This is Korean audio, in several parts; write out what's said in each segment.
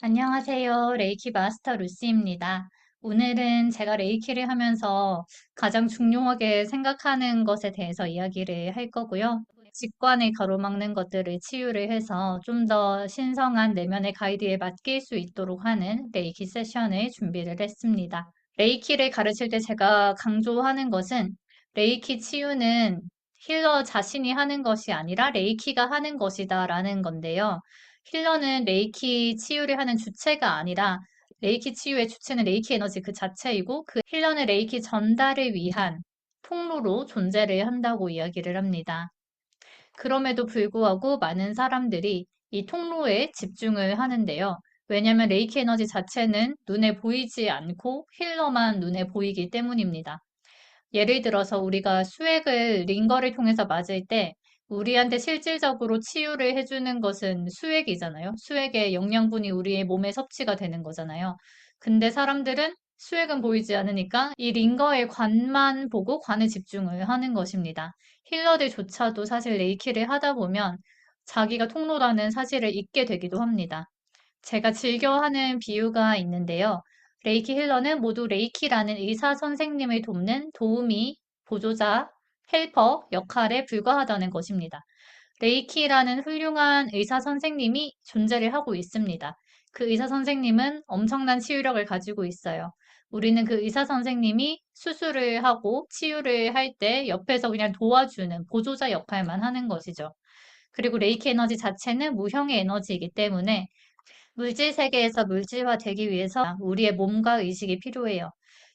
안녕하세요. 레이키 마스터 루시입니다. 오늘은 제가 레이키를 하면서 가장 중요하게 생각하는 것에 대해서 이야기를 할 거고요. 직관을 가로막는 것들을 치유를 해서 좀 더 신성한 내면의 가이드에 맡길 수 있도록 하는 레이키 세션을 준비를 했습니다. 레이키를 가르칠 때 제가 강조하는 것은 레이키 치유는 힐러 자신이 하는 것이 아니라 레이키가 하는 것이다라는 건데요. 힐러는 레이키 치유를 하는 주체가 아니라 레이키 치유의 주체는 레이키 에너지 그 자체이고 그 힐러는 레이키 전달을 위한 통로로 존재를 한다고 이야기를 합니다. 그럼에도 불구하고 많은 사람들이 이 통로에 집중을 하는데요. 왜냐하면 레이키 에너지 자체는 눈에 보이지 않고 힐러만 눈에 보이기 때문입니다. 예를 들어서 우리가 수액을 링거를 통해서 맞을 때 우리한테 실질적으로 치유를 해주는 것은 수액이잖아요. 수액의 영양분이 우리의 몸에 섭취가 되는 거잖아요. 근데 사람들은 수액은 보이지 않으니까 이 링거의 관만 보고 관에 집중을 하는 것입니다. 힐러들조차도 사실 레이키를 하다 보면 자기가 통로라는 사실을 잊게 되기도 합니다. 제가 즐겨하는 비유가 있는데요. 레이키 힐러는 모두 레이키라는 의사 선생님을 돕는 도우미, 보조자, 헬퍼 역할에 불과하다는 것입니다. 레이키라는 훌륭한 의사 선생님이 존재를 하고 있습니다. 그 의사 선생님은 엄청난 치유력을 가지고 있어요. 우리는 그 의사 선생님이 수술을 하고 치유를 할 때 옆에서 그냥 도와주는 보조자 역할만 하는 것이죠. 그리고 레이키 에너지 자체는 무형의 에너지이기 때문에 물질 세계에서 물질화되기 위해서 우리의 몸과 의식이 필요해요.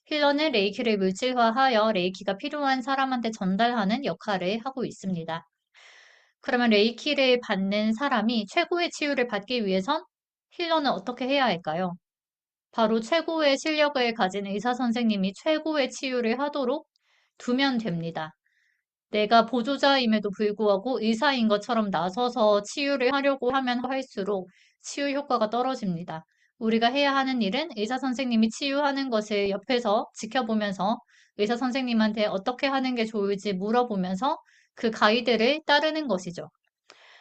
힐러는 레이키를 물질화하여 레이키가 필요한 사람한테 전달하는 역할을 하고 있습니다. 그러면 레이키를 받는 사람이 최고의 치유를 받기 위해선 힐러는 어떻게 해야 할까요? 바로 최고의 실력을 가진 의사 선생님이 최고의 치유를 하도록 두면 됩니다. 내가 보조자임에도 불구하고 의사인 것처럼 나서서 치유를 하려고 하면 할수록 치유 효과가 떨어집니다. 우리가 해야 하는 일은 의사 선생님이 치유하는 것을 옆에서 지켜보면서 의사 선생님한테 어떻게 하는 게 좋을지 물어보면서 그 가이드를 따르는 것이죠.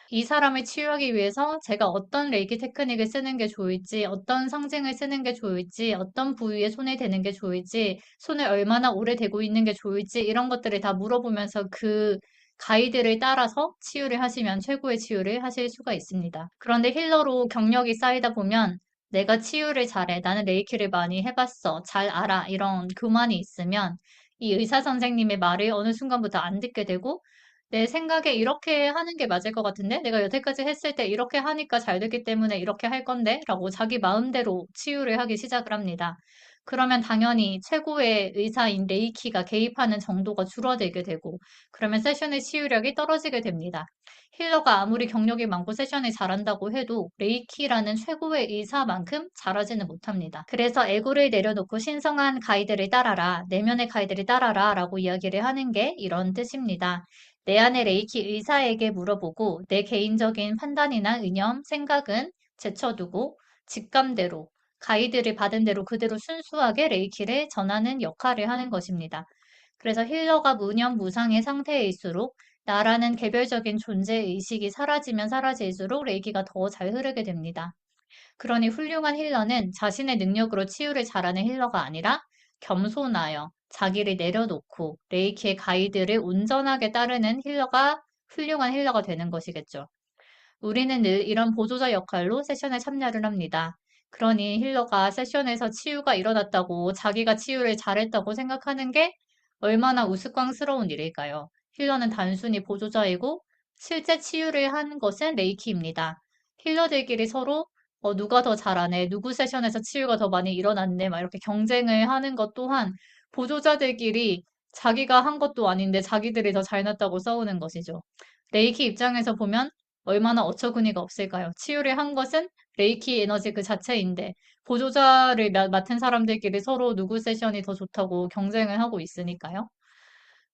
이 사람을 치유하기 위해서 제가 어떤 레이키 테크닉을 쓰는 게 좋을지, 어떤 상징을 쓰는 게 좋을지, 어떤 부위에 손을 대는 게 좋을지, 손을 얼마나 오래 대고 있는 게 좋을지, 이런 것들을 다 물어보면서 그 가이드를 따라서 치유를 하시면 최고의 치유를 하실 수가 있습니다. 그런데 힐러로 경력이 쌓이다 보면 내가 치유를 잘해, 나는 레이키를 많이 해봤어, 잘 알아, 이런 교만이 있으면 이 의사 선생님의 말을 어느 순간부터 안 듣게 되고 내 생각에 이렇게 하는 게 맞을 것 같은데? 내가 여태까지 했을 때 이렇게 하니까 잘 됐기 때문에 이렇게 할 건데? 라고 자기 마음대로 치유를 하기 시작을 합니다. 그러면 당연히 최고의 의사인 레이키가 개입하는 정도가 줄어들게 되고, 그러면 세션의 치유력이 떨어지게 됩니다. 힐러가 아무리 경력이 많고 세션을 잘한다고 해도 레이키라는 최고의 의사만큼 잘하지는 못합니다. 그래서 에고를 내려놓고 신성한 가이드를 따라라, 내면의 가이드를 따라라 라고 이야기를 하는 게 이런 뜻입니다. 내 안의 레이키 의사에게 물어보고 내 개인적인 판단이나 이념, 생각은 제쳐두고 직감대로 가이드를 받은 대로 그대로 순수하게 레이키를 전하는 역할을 하는 것입니다. 그래서 힐러가 무념무상의 상태일수록 나라는 개별적인 존재 의식이 사라지면 사라질수록 레이키가 더 잘 흐르게 됩니다. 그러니 훌륭한 힐러는 자신의 능력으로 치유를 잘하는 힐러가 아니라 겸손하여 자기를 내려놓고 레이키의 가이드를 온전하게 따르는 힐러가 훌륭한 힐러가 되는 것이겠죠. 우리는 늘 이런 보조자 역할로 세션에 참여를 합니다. 그러니 힐러가 세션에서 치유가 일어났다고 자기가 치유를 잘했다고 생각하는 게 얼마나 우스꽝스러운 일일까요? 힐러는 단순히 보조자이고 실제 치유를 한 것은 레이키입니다. 힐러들끼리 서로 누가 더 잘하네, 누구 세션에서 치유가 더 많이 일어났네, 막 이렇게 경쟁을 하는 것 또한 보조자들끼리 자기가 한 것도 아닌데 자기들이 더 잘났다고 싸우는 것이죠. 레이키 입장에서 보면 얼마나 어처구니가 없을까요? 치유를 한 것은 레이키 에너지 그 자체인데 보조자를 맡은 사람들끼리 서로 누구 세션이 더 좋다고 경쟁을 하고 있으니까요.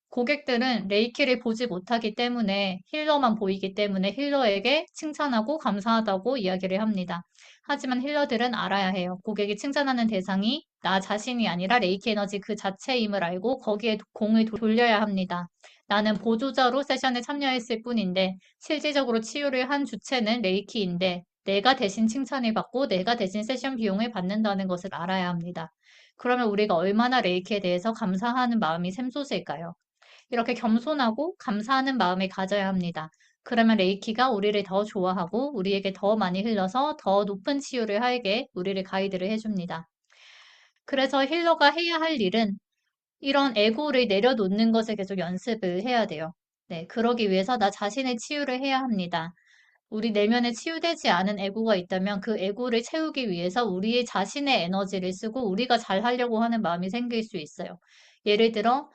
고객들은 레이키를 보지 못하기 때문에 힐러만 보이기 때문에 힐러에게 칭찬하고 감사하다고 이야기를 합니다. 하지만 힐러들은 알아야 해요. 고객이 칭찬하는 대상이 나 자신이 아니라 레이키 에너지 그 자체임을 알고 거기에 공을 돌려야 합니다. 나는 보조자로 세션에 참여했을 뿐인데 실질적으로 치유를 한 주체는 레이키인데 내가 대신 칭찬을 받고 내가 대신 세션 비용을 받는다는 것을 알아야 합니다. 그러면 우리가 얼마나 레이키에 대해서 감사하는 마음이 샘솟을까요? 이렇게 겸손하고 감사하는 마음을 가져야 합니다. 그러면 레이키가 우리를 더 좋아하고 우리에게 더 많이 흘러서 더 높은 치유를 하게 우리를 가이드를 해줍니다. 그래서 힐러가 해야 할 일은 이런 에고를 내려놓는 것을 계속 연습을 해야 돼요. 네, 그러기 위해서 나 자신의 치유를 해야 합니다. 우리 내면에 치유되지 않은 에고가 있다면 그 에고를 채우기 위해서 우리의 자신의 에너지를 쓰고 우리가 잘 하려고 하는 마음이 생길 수 있어요. 예를 들어,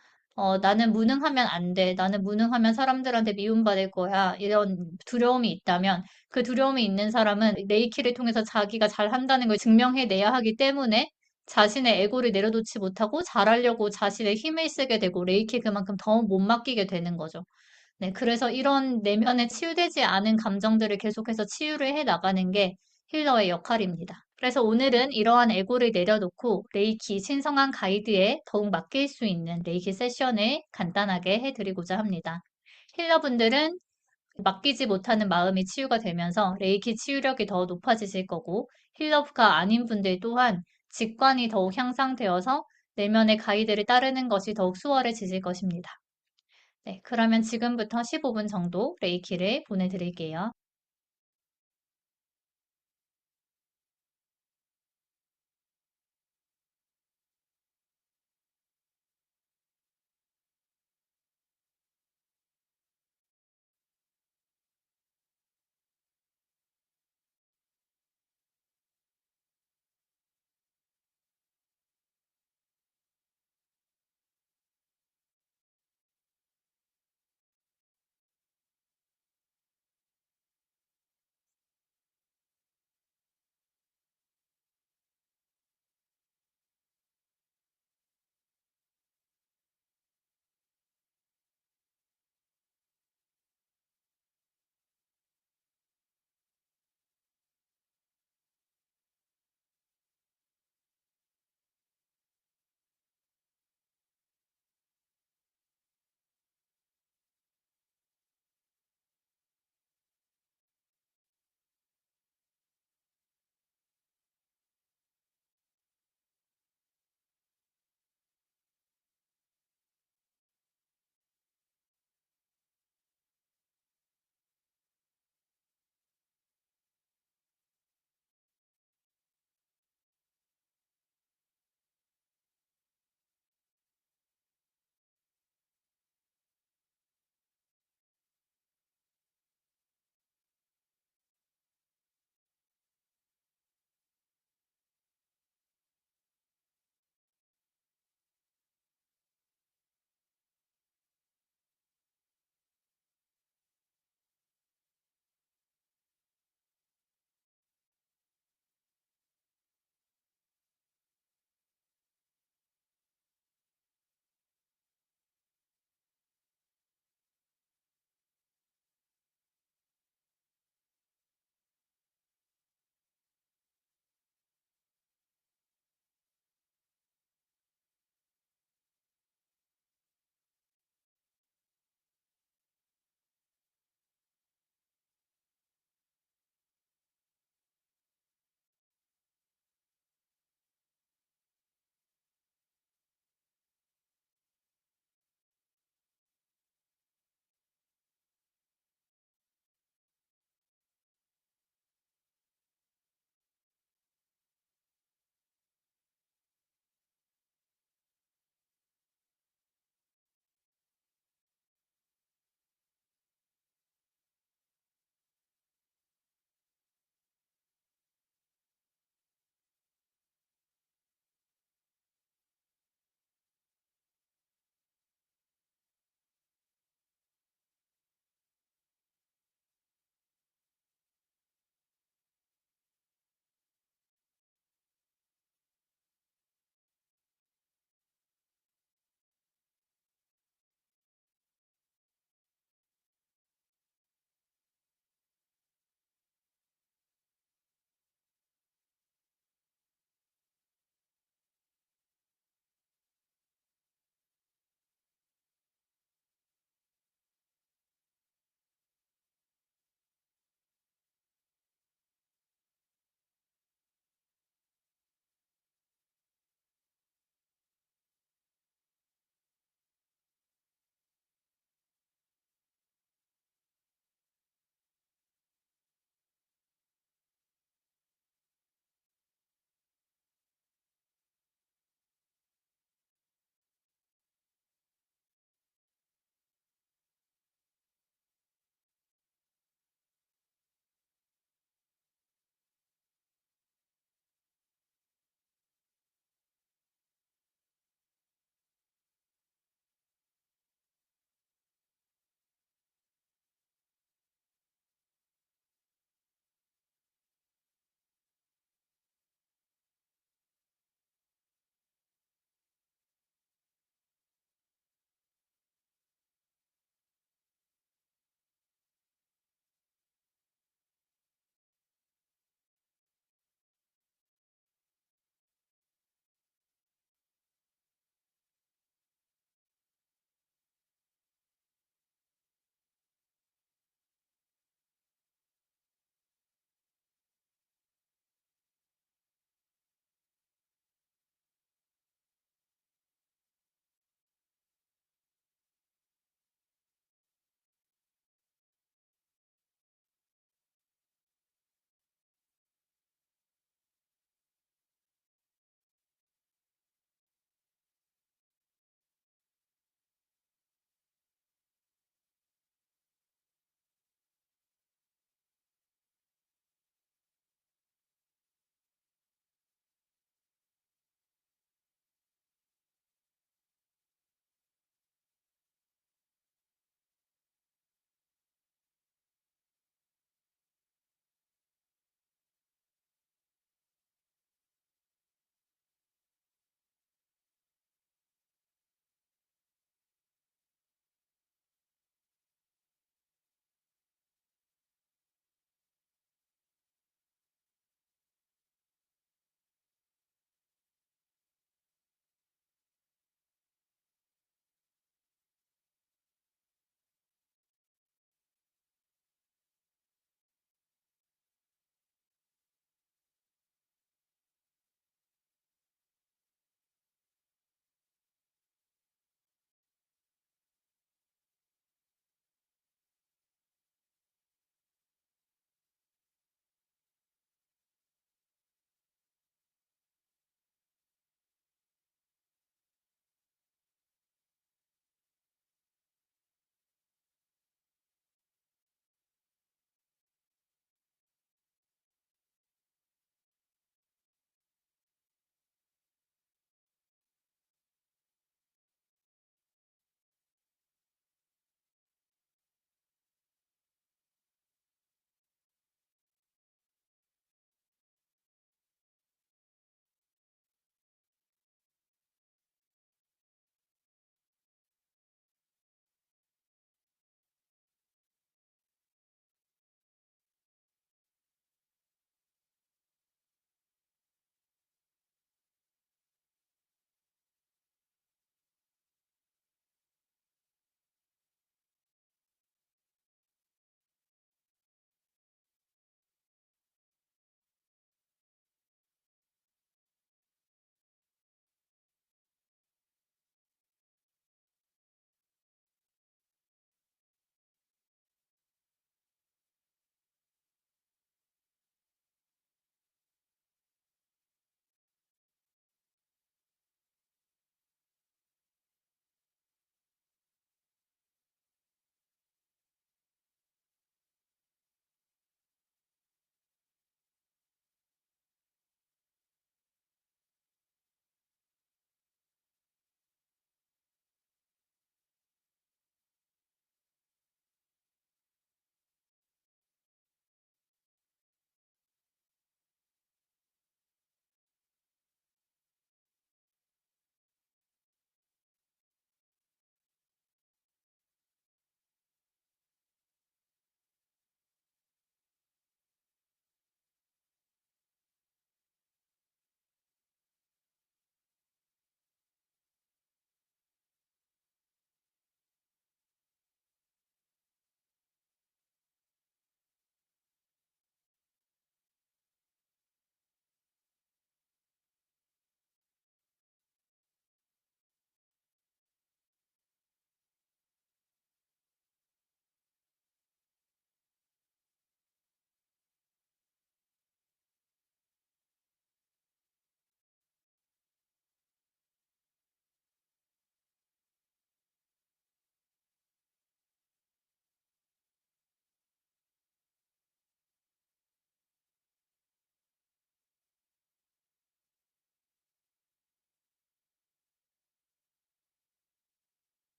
나는 무능하면 안 돼. 나는 무능하면 사람들한테 미움받을 거야. 이런 두려움이 있다면 그 두려움이 있는 사람은 레이키를 통해서 자기가 잘한다는 걸 증명해내야 하기 때문에 자신의 에고를 내려놓지 못하고 잘하려고 자신의 힘을 쓰게 되고 레이키에 그만큼 더 못 맡기게 되는 거죠. 네, 그래서 이런 내면에 치유되지 않은 감정들을 계속해서 치유를 해 나가는 게 힐러의 역할입니다. 그래서 오늘은 이러한 에고를 내려놓고 레이키 신성한 가이드에 더욱 맡길 수 있는 레이키 세션을 간단하게 해드리고자 합니다. 힐러분들은 맡기지 못하는 마음이 치유가 되면서 레이키 치유력이 더 높아지실 거고 힐러가 아닌 분들 또한 직관이 더욱 향상되어서 내면의 가이드를 따르는 것이 더욱 수월해지실 것입니다. 네, 그러면 지금부터 15분 정도 레이키를 보내드릴게요.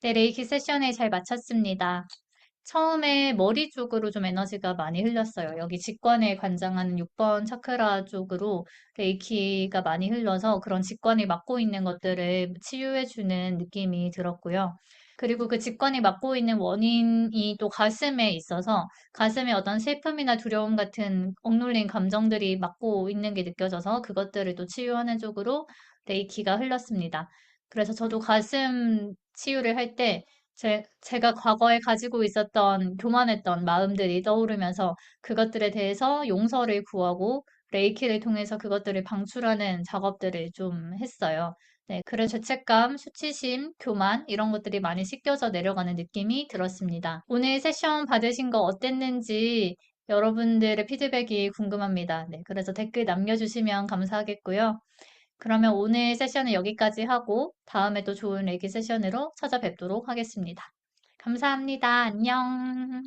네, 레이키 세션에 잘 마쳤습니다. 처음에 머리 쪽으로 좀 에너지가 많이 흘렀어요. 여기 직관에 관장하는 6번 차크라 쪽으로 레이키가 많이 흘러서 그런 직관이 막고 있는 것들을 치유해주는 느낌이 들었고요. 그리고 그 직관이 막고 있는 원인이 또 가슴에 있어서 가슴에 어떤 슬픔이나 두려움 같은 억눌린 감정들이 막고 있는 게 느껴져서 그것들을 또 치유하는 쪽으로 레이키가 흘렀습니다. 그래서 저도 가슴 치유를 할때 제가 과거에 가지고 있었던 교만했던 마음들이 떠오르면서 그것들에 대해서 용서를 구하고 레이키를 통해서 그것들을 방출하는 작업들을 좀 했어요. 네, 그래서 죄책감, 수치심, 교만 이런 것들이 많이 씻겨져 내려가는 느낌이 들었습니다. 오늘 세션 받으신 거 어땠는지 여러분들의 피드백이 궁금합니다. 네, 그래서 댓글 남겨주시면 감사하겠고요. 그러면 오늘 세션은 여기까지 하고 다음에 또 좋은 레기 세션으로 찾아뵙도록 하겠습니다. 감사합니다. 안녕.